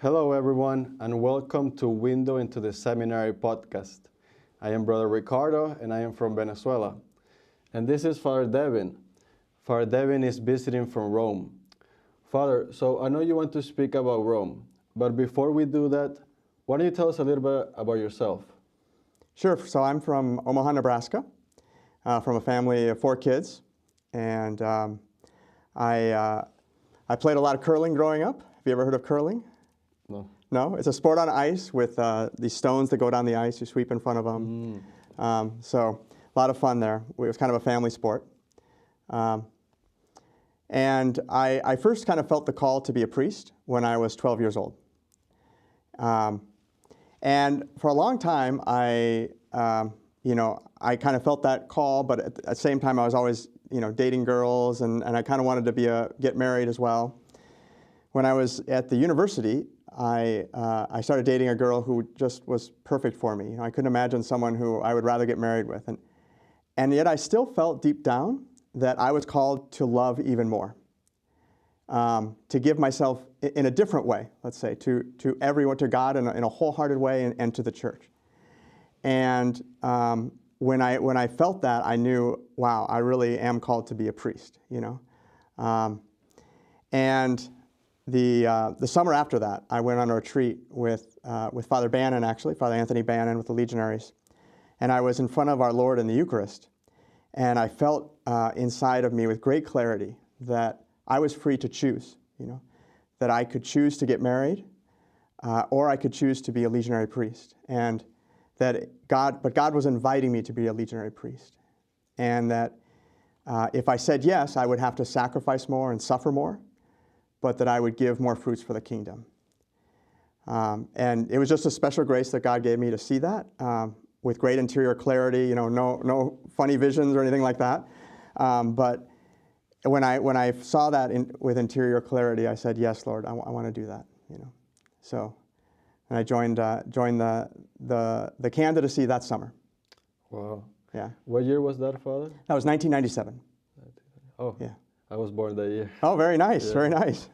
Hello, everyone, and welcome to Window into the Seminary podcast. I am Brother Ricardo, and I am from Venezuela. And this is Father Devin. Father Devin is visiting from Rome. Father, so I know you want to speak about Rome, but before we do that, why don't you tell us a little bit about yourself? Sure. So I'm from Omaha, Nebraska, from a family of 4 kids, and I played a lot of curling growing up. Have you ever heard of curling? No. No? It's a sport on ice with these stones that go down the ice. You sweep in front of them. So a lot of fun there. It was kind of a family sport. And I first kind of felt the call to be a priest when I was 12 years old. And for a long time, I kind of felt that call, but at the same time, I was always, dating girls, and I kind of wanted to get married as well. When I was at the university, I started dating a girl who just was perfect for me. I couldn't imagine someone who I would rather get married with. And yet I still felt deep down that I was called to love even more, to give myself in a different way, let's say, to everyone, to God in a wholehearted way, and to the church. And when I felt that, I knew, wow, I really am called to be a priest, And the summer after that, I went on a retreat with Father Bannon, actually, Father Anthony Bannon with the Legionaries. And I was in front of our Lord in the Eucharist. And I felt inside of me with great clarity that I was free to choose, that I could choose to get married, or I could choose to be a legionary priest. And but God was inviting me to be a legionary priest. And that if I said yes, I would have to sacrifice more and suffer more, but that I would give more fruits for the kingdom. And it was just a special grace that God gave me to see that with great interior clarity, no funny visions or anything like that. But when I saw that with interior clarity, I said, yes, Lord, I want to do that, So, and I joined the candidacy that summer. Wow. Yeah. What year was that, Father? That was 1997. Oh, yeah. I was born that year. Oh, very nice, Yeah. very nice.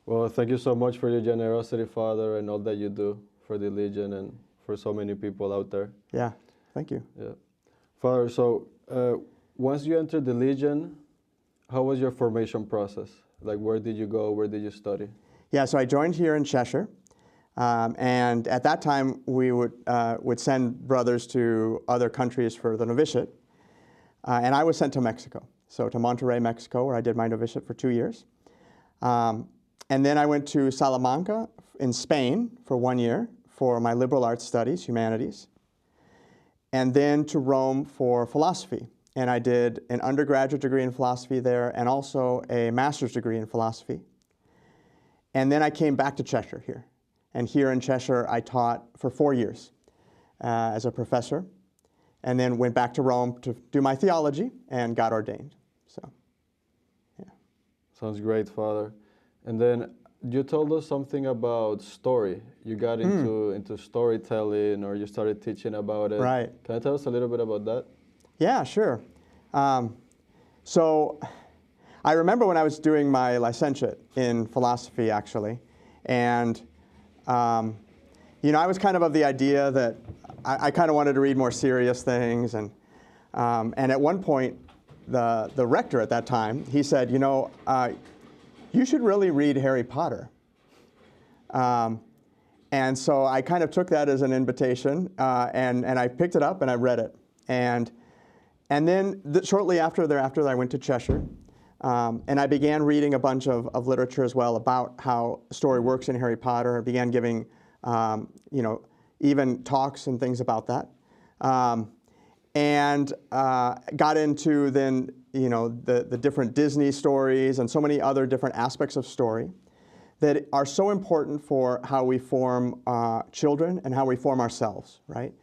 Well, thank you so much for your generosity, Father, and all that you do for the Legion and for so many people out there. Yeah, thank you. Yeah. Father, so once you entered the Legion, how was your formation process? Like, where did you go? Where did you study? Yeah, so I joined here in Cheshire. And at that time, we would send brothers to other countries for the novitiate. And I was sent to Mexico, so to Monterrey, Mexico, where I did my novitiate for 2 years. And then I went to Salamanca in Spain for 1 year for my liberal arts studies, humanities. And then to Rome for philosophy. And I did an undergraduate degree in philosophy there and also a master's degree in philosophy. And then I came back to Cheshire here. And here in Cheshire, I taught for 4 years as a professor, and then went back to Rome to do my theology and got ordained. So, yeah. Sounds great, Father. And then you told us something about story. You got into storytelling, or you started teaching about it. Right. Can you tell us a little bit about that? Yeah, sure. So I remember when I was doing my licentiate in philosophy, actually, and I was kind of the idea that I kind of wanted to read more serious things, and at one point, the rector at that time, he said, you should really read Harry Potter. And so I kind of took that as an invitation, and I picked it up and I read it, and then shortly after I went to Cheshire. And I began reading a bunch of literature as well about how story works in Harry Potter. I began giving, even talks and things about that. And got into then, the different Disney stories and so many other different aspects of story that are so important for how we form children and how we form ourselves, right?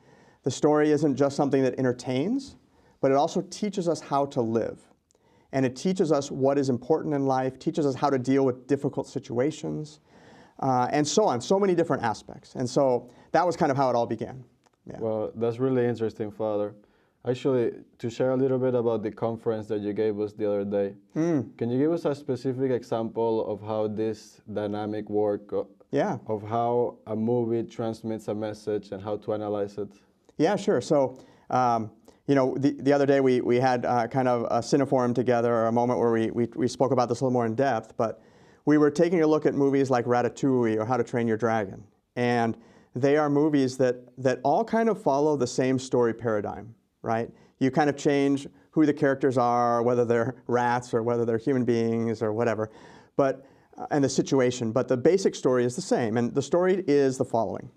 The story isn't just something that entertains, but it also teaches us how to live. And it teaches us what is important in life, teaches us how to deal with difficult situations, and so on, so many different aspects. And so that was kind of how it all began. Yeah. Well, that's really interesting, Father. Actually, to share a little bit about the conference that you gave us the other day, can you give us a specific example of how this dynamic work, Yeah. of how a movie transmits a message and how to analyze it? Yeah, sure. So, the other day we had kind of a cineforum together, a moment where we spoke about this a little more in depth, but we were taking a look at movies like Ratatouille or How to Train Your Dragon. And they are movies that all kind of follow the same story paradigm, right? You kind of change who the characters are, whether they're rats or whether they're human beings or whatever, and the situation. But the basic story is the same. And the story is the following.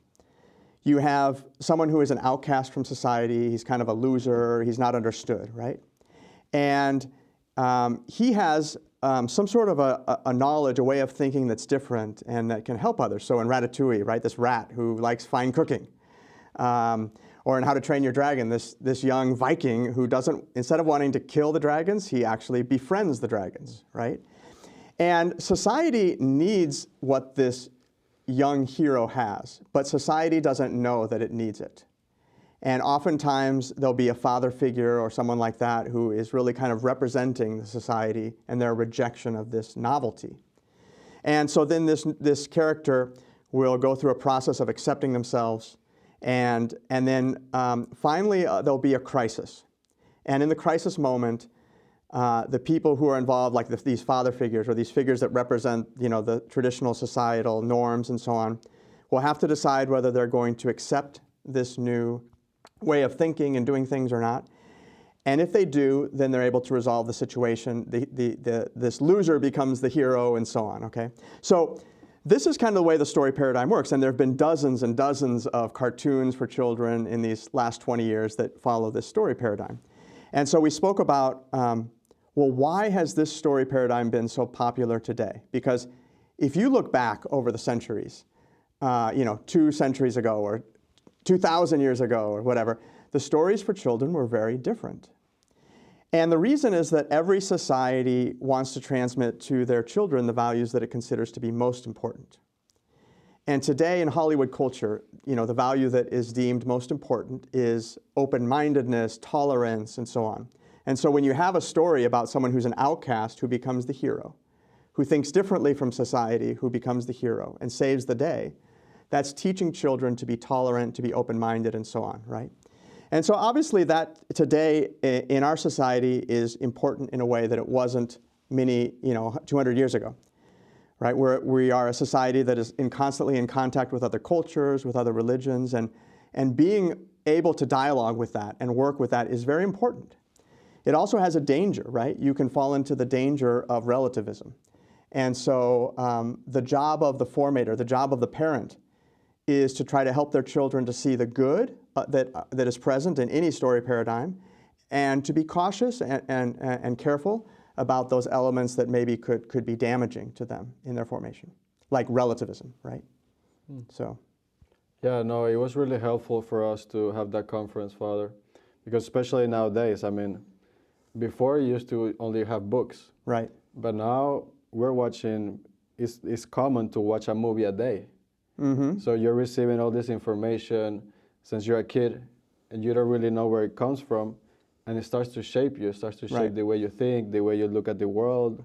You have someone who is an outcast from society. He's kind of a loser. He's not understood, right? And he has some sort of a knowledge, a way of thinking that's different and that can help others. So in Ratatouille, right, this rat who likes fine cooking. Or in How to Train Your Dragon, this young Viking who doesn't, instead of wanting to kill the dragons, he actually befriends the dragons, right? And society needs what this young hero has, but society doesn't know that it needs it. And oftentimes there'll be a father figure or someone like that who is really kind of representing the society and their rejection of this novelty. And so then this character will go through a process of accepting themselves, and then finally there'll be a crisis. And in the crisis moment, the people who are involved, like these father figures or these figures that represent, the traditional societal norms and so on, will have to decide whether they're going to accept this new way of thinking and doing things or not. And if they do, then they're able to resolve the situation. This loser becomes the hero and so on, okay? So this is kind of the way the story paradigm works. And there have been dozens and dozens of cartoons for children in these last 20 years that follow this story paradigm. And so we spoke about, why has this story paradigm been so popular today? Because if you look back over the centuries, 2 centuries ago or 2,000 years ago or whatever, the stories for children were very different. And the reason is that every society wants to transmit to their children the values that it considers to be most important. And today in Hollywood culture, the value that is deemed most important is open-mindedness, tolerance, and so on. And so when you have a story about someone who's an outcast who becomes the hero, who thinks differently from society, who becomes the hero and saves the day, that's teaching children to be tolerant, to be open-minded, and so on, right? And so obviously that today in our society is important in a way that it wasn't 200 years ago, right? We are a society that is constantly in contact with other cultures, with other religions, and being able to dialogue with that and work with that is very important. It also has a danger, right? You can fall into the danger of relativism. And so the job of the formator, the job of the parent, is to try to help their children to see the good that is present in any story paradigm, and to be cautious and careful about those elements that maybe could be damaging to them in their formation, like relativism, right? So. Yeah, no, it was really helpful for us to have that conference, Father, because especially nowadays, before you used to only have books. Right. But now we're watching, it's common to watch a movie a day. Mm-hmm. So you're receiving all this information since you're a kid and you don't really know where it comes from, and it starts to shape you. It starts to shape Right. the way you think, the way you look at the world.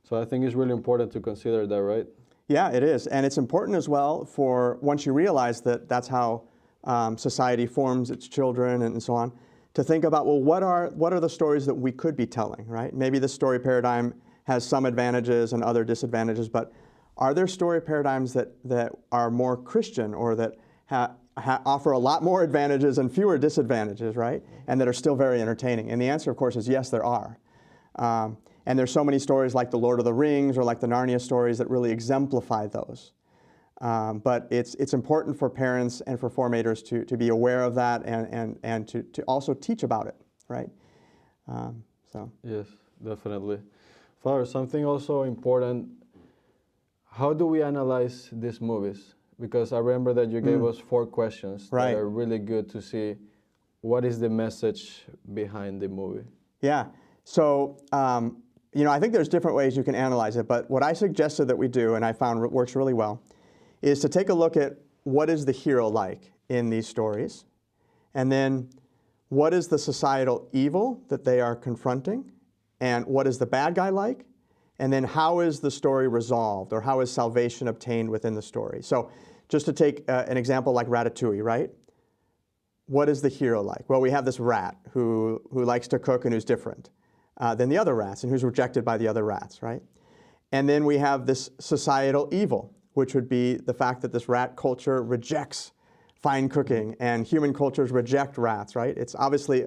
So I think it's really important to consider that, right? Yeah, it is. And it's important as well for, once you realize that that's how society forms its children and so on, to think about, what are the stories that we could be telling, right? Maybe the story paradigm has some advantages and other disadvantages, but are there story paradigms that are more Christian or that offer a lot more advantages and fewer disadvantages, right? And that are still very entertaining? And the answer, of course, is yes, there are. And there's so many stories like the Lord of the Rings or like the Narnia stories that really exemplify those. But it's important for parents and for formators to be aware of that and to also teach about it, right? So. Yes, definitely. Father, something also important, how do we analyze these movies? Because I remember that you gave us 4 questions Right. that are really good to see what is the message behind the movie. Yeah. So, I think there's different ways you can analyze it, but what I suggested that we do, and I found works really well, is to take a look at what is the hero like in these stories, and then what is the societal evil that they are confronting, and what is the bad guy like, and then how is the story resolved, or how is salvation obtained within the story. So just to take an example like Ratatouille, right? What is the hero like? Well, we have this rat who likes to cook and who's different than the other rats and who's rejected by the other rats, right? And then we have this societal evil, which would be the fact that this rat culture rejects fine cooking and human cultures reject rats, right? It's obviously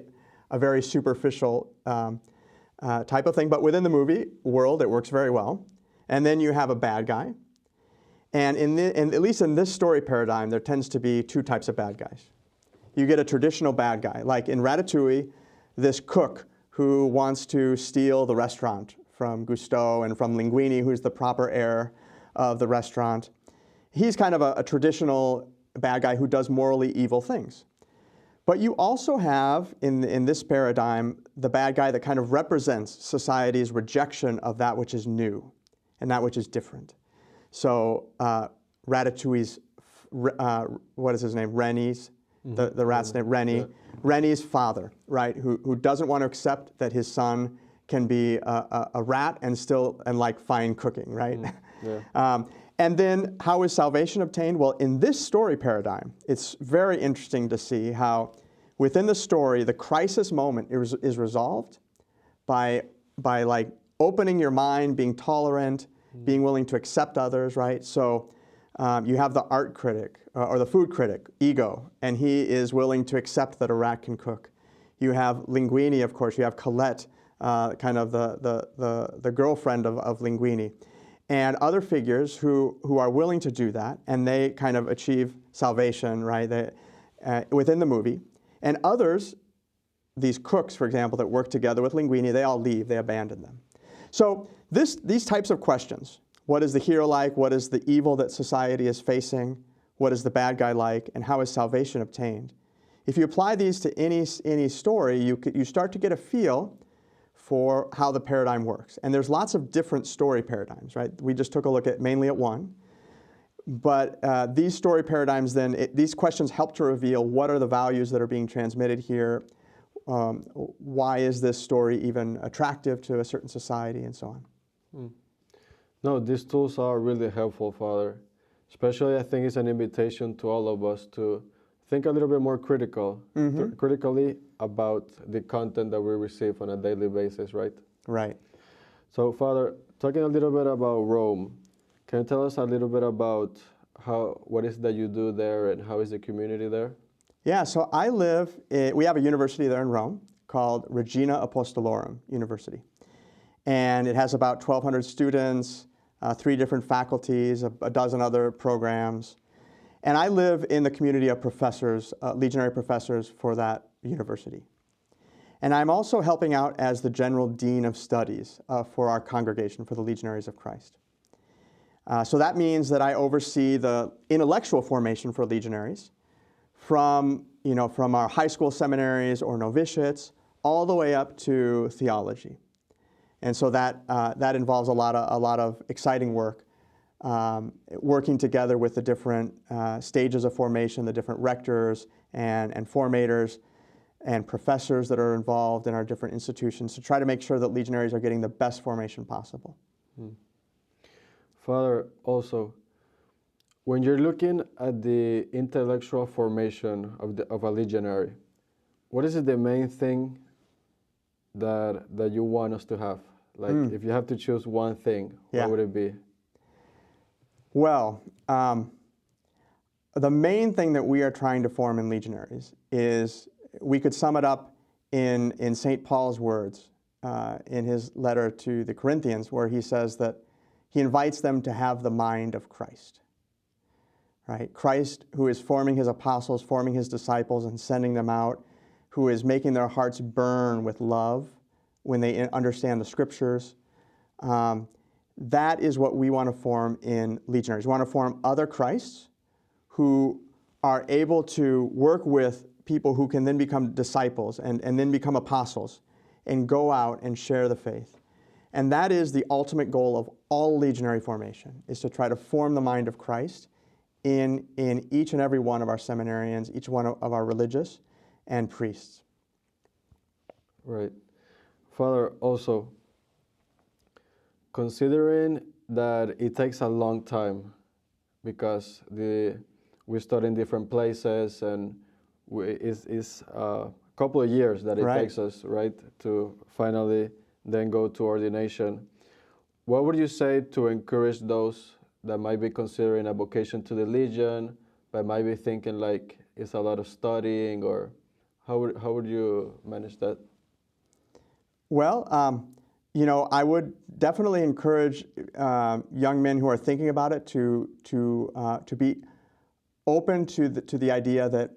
a very superficial type of thing, but within the movie world, it works very well. And then you have a bad guy. And at least in this story paradigm, there tends to be two types of bad guys. You get a traditional bad guy, like in Ratatouille, this cook who wants to steal the restaurant from Gusteau and from Linguini, who's the proper heir of the restaurant. He's kind of a traditional bad guy who does morally evil things. But you also have, in this paradigm, the bad guy that kind of represents society's rejection of that which is new and that which is different. So Ratatouille's, what is his name, René's, the rat's name, René. Yeah. René's father, right, who doesn't want to accept that his son can be a rat and like fine cooking, right? Yeah. And then how is salvation obtained? Well, in this story paradigm, it's very interesting to see how within the story, the crisis moment is resolved by like opening your mind, being tolerant, being willing to accept others, right? So you have the art critic or the food critic, Ego, and he is willing to accept that a rat can cook. You have Linguini, of course. You have Colette, kind of the girlfriend of Linguini, and other figures who are willing to do that, and they kind of achieve salvation, right? Within the movie. And others, these cooks, for example, that work together with Linguini, they all leave, they abandon them. So these types of questions, what is the hero like? What is the evil that society is facing? What is the bad guy like? And how is salvation obtained? If you apply these to any story, you start to get a feel for how the paradigm works. And there's lots of different story paradigms, right? We just took a look mainly at one. But these story paradigms then, these questions help to reveal what are the values that are being transmitted here, why is this story even attractive to a certain society, and so on. No, these tools are really helpful, Father. Especially, I think it's an invitation to all of us to think a little bit more critically about the content that we receive on a daily basis, right? Right. So, Father, talking a little bit about Rome, can you tell us a little bit about what is that you do there and how is the community there? Yeah, so we have a university there in Rome called Regina Apostolorum University. And it has about 1,200 students, 3 different faculties, a dozen other programs. And I live in the community of professors, legionary professors for that university. And I'm also helping out as the general dean of studies for our congregation, for the Legionaries of Christ. So that means that I oversee the intellectual formation for legionaries from our high school seminaries or novitiates all the way up to theology. And so that involves a lot of exciting work, working together with the different stages of formation, the different rectors and formators and professors that are involved in our different institutions to try to make sure that legionaries are getting the best formation possible. Father, also, when you're looking at the intellectual formation of a legionary, what is the main thing that you want us to have? Like, if you have to choose one thing, what would it be? Well, the main thing that we are trying to form in legionaries is, we could sum it up in St. Paul's words in his letter to the Corinthians, where he says that he invites them to have the mind of Christ. Right? Christ, who is forming his apostles, forming his disciples, and sending them out, who is making their hearts burn with love when they understand the scriptures. That is what we want to form in legionaries. We want to form other Christs who are able to work with people who can then become disciples and then become apostles and go out and share the faith. And that is the ultimate goal of all legionary formation, is to try to form the mind of Christ in each and every one of our seminarians, each one of our religious and priests. Right. Father, also, considering that it takes a long time because we study in different places and it's a couple of years that it Right. takes us, right, to finally then go to ordination. What would you say to encourage those that might be considering a vocation to the Legion, but might be thinking like it's a lot of studying, or how would you manage that? Well, I would definitely encourage young men who are thinking about it to be open to the idea that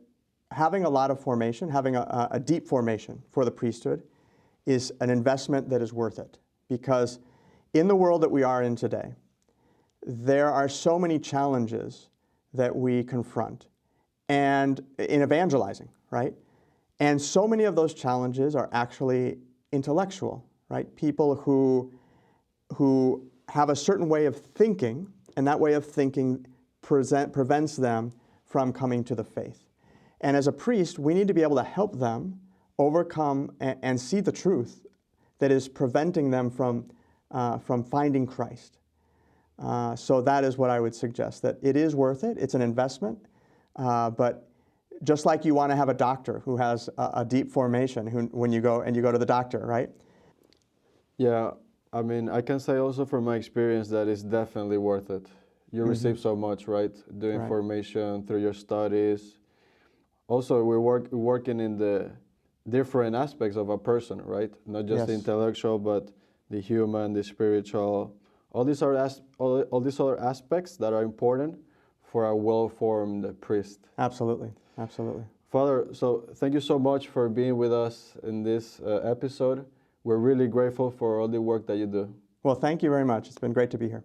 having a lot of formation, having a deep formation for the priesthood, is an investment that is worth it. Because in the world that we are in today, there are so many challenges that we confront, and in evangelizing, right? And so many of those challenges are actually intellectual, right? People who have a certain way of thinking, and that way of thinking prevents them from coming to the faith. And as a priest, we need to be able to help them overcome and see the truth that is preventing them from finding Christ. So that is what I would suggest, that it is worth it. It's an investment, but just like you want to have a doctor who has a deep formation when you go to the doctor, right? Yeah, I mean, I can say also from my experience that it's definitely worth it. You receive so much, right? Doing Right. formation through your studies. Also, we're working in the different aspects of a person, right? Not just the Yes. intellectual, but the human, the spiritual. All these are all these other aspects that are important for a well-formed priest. Absolutely. Absolutely. Father, so thank you so much for being with us in this episode. We're really grateful for all the work that you do. Well, thank you very much. It's been great to be here.